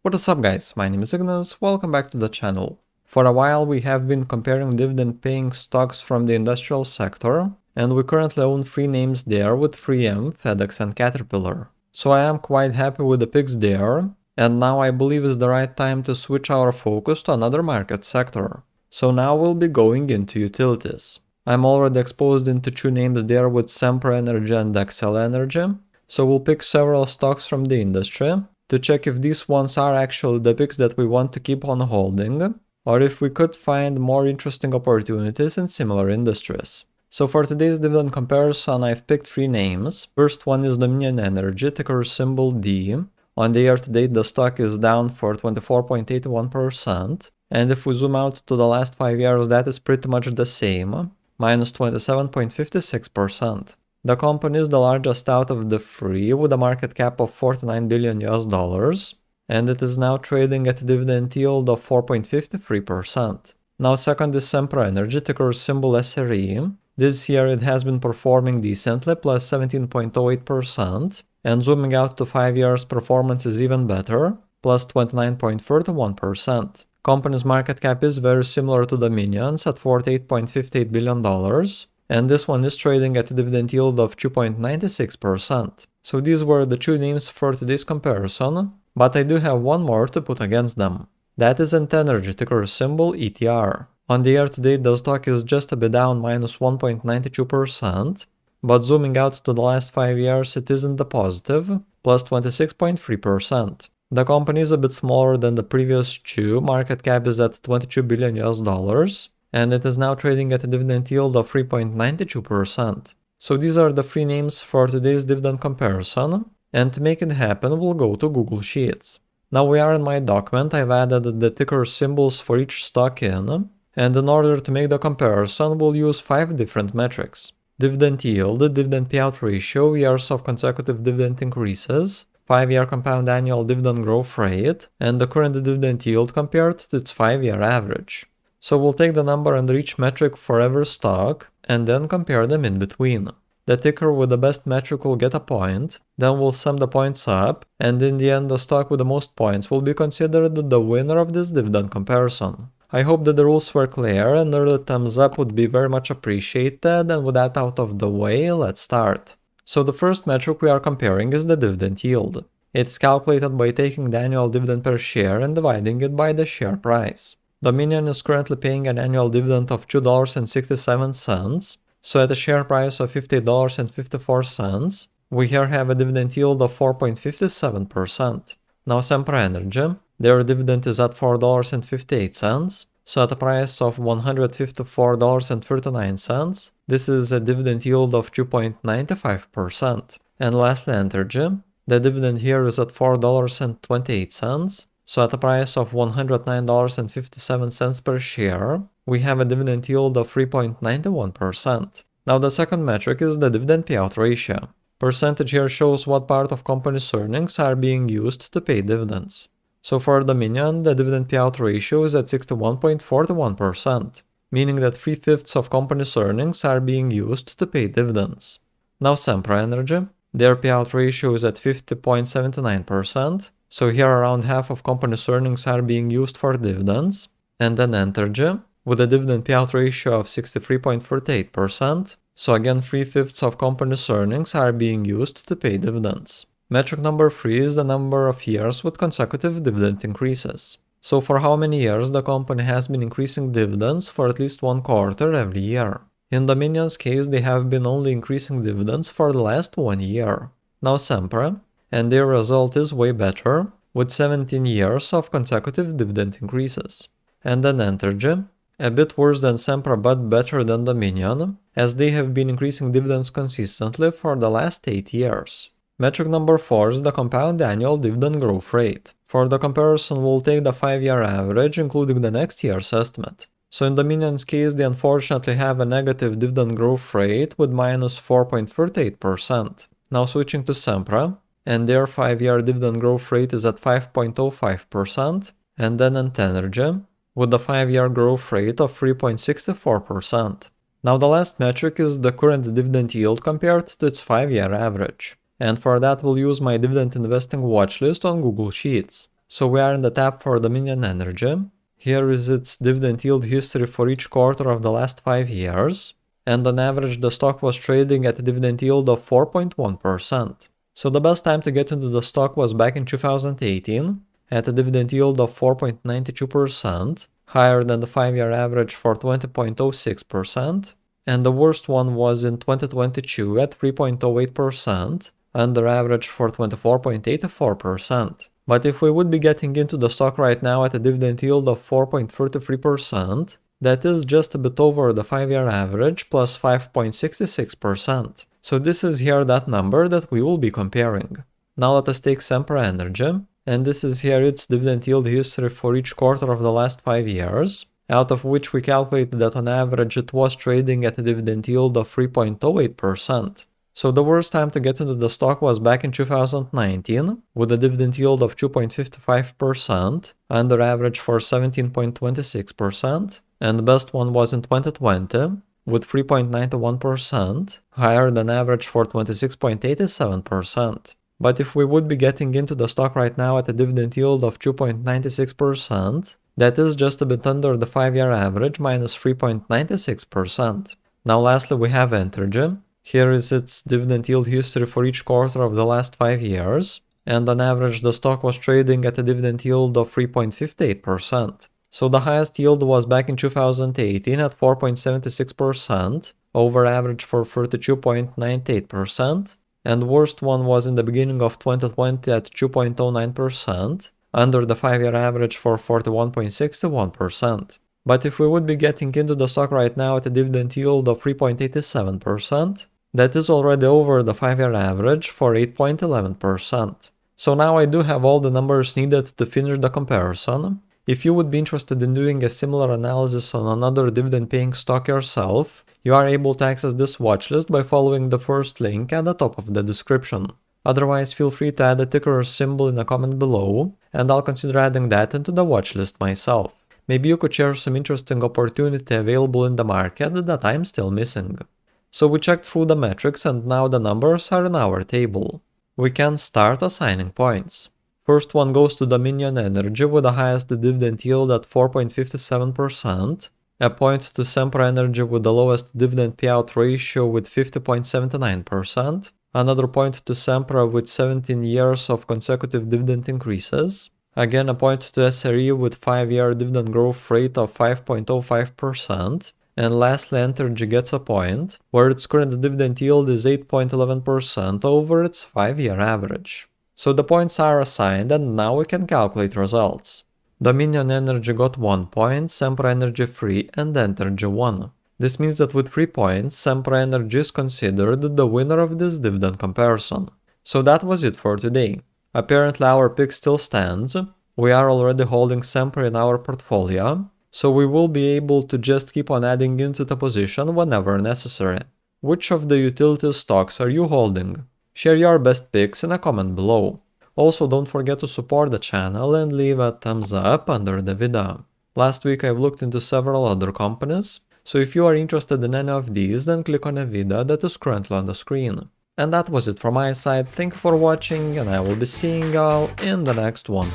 What is up guys, my name is Ignas, welcome back to the channel. For a while we have been comparing dividend paying stocks from the industrial sector, and we currently own 3 names there with 3M, FedEx and Caterpillar. So I am quite happy with the picks there, and now I believe is the right time to switch our focus to another market sector. So now we'll be going into utilities. I'm already exposed into 2 names there with Sempra Energy and Xcel Energy, so we'll pick several stocks from the industry to check if these ones are actually the picks that we want to keep on holding, or if we could find more interesting opportunities in similar industries. So for today's dividend comparison, I've picked 3 names. First one is Dominion Energy, ticker symbol D. On the year to date, the stock is down for 24.81%, and if we zoom out to the last 5 years, that is pretty much the same, minus 27.56%. The company is the largest out of the 3 with a market cap of $49 billion, and it is now trading at a dividend yield of 4.53%. Now second is Sempra Energy, ticker symbol SRE. This year it has been performing decently, plus 17.08%, and zooming out to 5 years performance is even better, plus 29.31%. Company's market cap is very similar to Dominion's at $48.58 billion. And this one is trading at a dividend yield of 2.96%. So these were the 2 names for today's comparison, but I do have one more to put against them. That is Entergy, ticker symbol ETR. On the year to date, the stock is just a bit down, minus 1.92%, but zooming out to the last 5 years, it is in the positive, plus 26.3%. The company is a bit smaller than the previous 2, market cap is at $22 billion, and it is now trading at a dividend yield of 3.92%. So these are the 3 names for today's dividend comparison, and to make it happen, we'll go to Google Sheets. Now we are in my document, I've added the ticker symbols for each stock in, and in order to make the comparison, we'll use 5 different metrics. Dividend yield, dividend payout ratio, years of consecutive dividend increases, 5-year compound annual dividend growth rate, and the current dividend yield compared to its 5-year average. So we'll take the number under each metric for every stock and then compare them in between. The ticker with the best metric will get a point, then we'll sum the points up, and in the end the stock with the most points will be considered the winner of this dividend comparison. I hope that the rules were clear, and an early thumbs up would be very much appreciated, and with that out of the way, let's start. So the first metric we are comparing is the dividend yield. It's calculated by taking the annual dividend per share and dividing it by the share price. Dominion is currently paying an annual dividend of $2.67, so at a share price of $50.54, we here have a dividend yield of 4.57%. Now Sempra Energy, their dividend is at $4.58, so at a price of $154.39, this is a dividend yield of 2.95%. And lastly Entergy, the dividend here is at $4.28, so at a price of $109.57 per share, we have a dividend yield of 3.91%. Now the second metric is the dividend payout ratio. Percentage here shows what part of company's earnings are being used to pay dividends. So for Dominion, the dividend payout ratio is at 61.41%, meaning that 3/5 of company's earnings are being used to pay dividends. Now Sempra Energy, their payout ratio is at 50.79%, so here around half of company's earnings are being used for dividends, and then Entergy, with a dividend payout ratio of 63.48%, so again 3/5 of company's earnings are being used to pay dividends. Metric number 3 is the number of years with consecutive dividend increases. So for how many years the company has been increasing dividends for at least 1 quarter every year. In Dominion's case, they have been only increasing dividends for the last 1 year. Now Sempra, and their result is way better, with 17 years of consecutive dividend increases. And then Entergy, a bit worse than Sempra but better than Dominion, as they have been increasing dividends consistently for the last 8 years. Metric number 4 is the compound annual dividend growth rate. For the comparison, we'll take the 5-year average, including the next year's estimate. So in Dominion's case, they unfortunately have a negative dividend growth rate with minus 4.38%. Now switching to Sempra, and their 5-year dividend growth rate is at 5.05%, and then Entergy, with the 5-year growth rate of 3.64%. Now the last metric is the current dividend yield compared to its 5-year average. And for that we'll use my dividend investing watchlist on Google Sheets. So we are in the tab for Dominion Energy. Here is its dividend yield history for each quarter of the last 5 years. And on average, the stock was trading at a dividend yield of 4.1%. So the best time to get into the stock was back in 2018 at a dividend yield of 4.92%, higher than the 5-year average for 20.06%. And the worst one was in 2022 at 3.08%, under average for 24.84%. But if we would be getting into the stock right now at a dividend yield of 4.33%, that is just a bit over the 5-year average plus 5.66%. So this is here that number that we will be comparing. Now let us take Sempra Energy, and this is here its dividend yield history for each quarter of the last 5 years, out of which we calculated that on average it was trading at a dividend yield of 3.08%. So the worst time to get into the stock was back in 2019, with a dividend yield of 2.55%, under average for 17.26%, and the best one was in 2020, with 3.91%, higher than average for 26.87%. But if we would be getting into the stock right now at a dividend yield of 2.96%, that is just a bit under the 5-year average minus 3.96%. Now lastly we have Entergy. Here is its dividend yield history for each quarter of the last 5 years, and on average the stock was trading at a dividend yield of 3.58%. So the highest yield was back in 2018 at 4.76%, over average for 32.98%, and the worst one was in the beginning of 2020 at 2.09%, under the 5-year average for 41.61%. But if we would be getting into the stock right now at a dividend yield of 3.87%, that is already over the 5-year average for 8.11%. So now I do have all the numbers needed to finish the comparison. If you would be interested in doing a similar analysis on another dividend-paying stock yourself, you are able to access this watchlist by following the first link at the top of the description. Otherwise, feel free to add a ticker symbol in a comment below, and I'll consider adding that into the watchlist myself. Maybe you could share some interesting opportunity available in the market that I'm still missing. So we checked through the metrics and now the numbers are in our table. We can start assigning points. First one goes to Dominion Energy with the highest dividend yield at 4.57%, a point to Sempra Energy with the lowest dividend payout ratio with 50.79%, another point to Sempra with 17 years of consecutive dividend increases, again a point to SRE with 5-year dividend growth rate of 5.05%, and lastly Entergy gets a point, where its current dividend yield is 8.11% over its 5-year average. So the points are assigned and now we can calculate results. Dominion Energy got 1 point, Sempra Energy 3 and Entergy 1. This means that with 3 points, Sempra Energy is considered the winner of this dividend comparison. So that was it for today. Apparently our pick still stands. We are already holding Sempra in our portfolio, so we will be able to just keep on adding into the position whenever necessary. Which of the utility stocks are you holding? Share your best picks in a comment below. Also don't forget to support the channel and leave a thumbs up under the video. Last week I've looked into several other companies, so if you are interested in any of these then click on a video that is currently on the screen. And that was it from my side, thank you for watching and I will be seeing y'all in the next one.